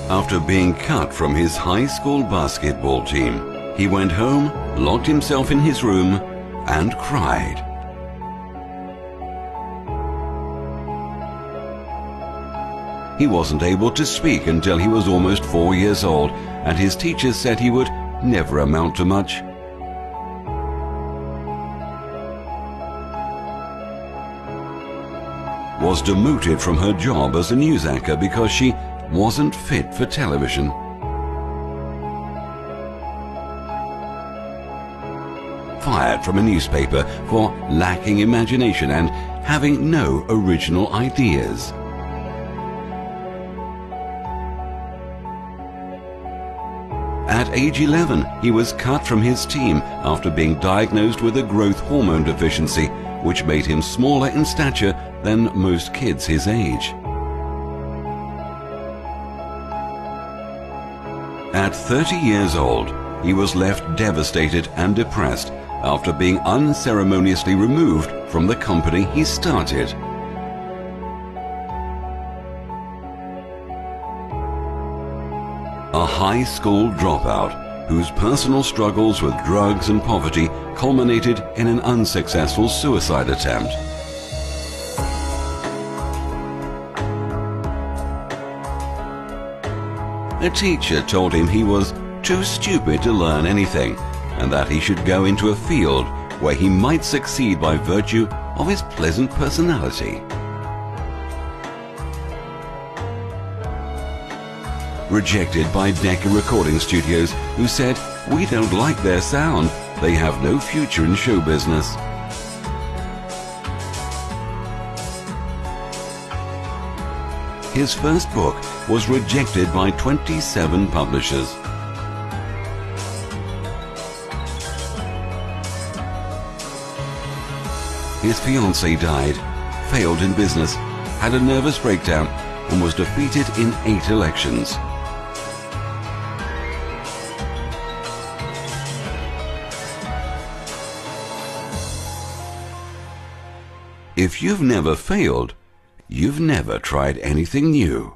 After being cut from his high school basketball team, he went home, locked himself in his room, and cried. He wasn't able to speak until he was almost 4 years old, and his teachers said he would never amount to much. Was demoted from her job as a news anchor because she wasn't fit for television. Fired from a newspaper for lacking imagination and having no original ideas. At age 11, he was cut from his team after being diagnosed with a growth hormone deficiency, which made him smaller in stature than most kids his age. At 30 years old, he was left devastated and depressed after being unceremoniously removed from the company he started. A high school dropout whose personal struggles with drugs and poverty culminated in an unsuccessful suicide attempt. A teacher told him he was too stupid to learn anything and that he should go into a field where he might succeed by virtue of his pleasant personality. Rejected by Decca recording studios, who said, "We don't like their sound. They have no future in show business." His first book was rejected by 27 publishers. His fiancée died, failed in business, had a nervous breakdown, and was defeated in 8 elections. If you've never failed, you've never tried anything new.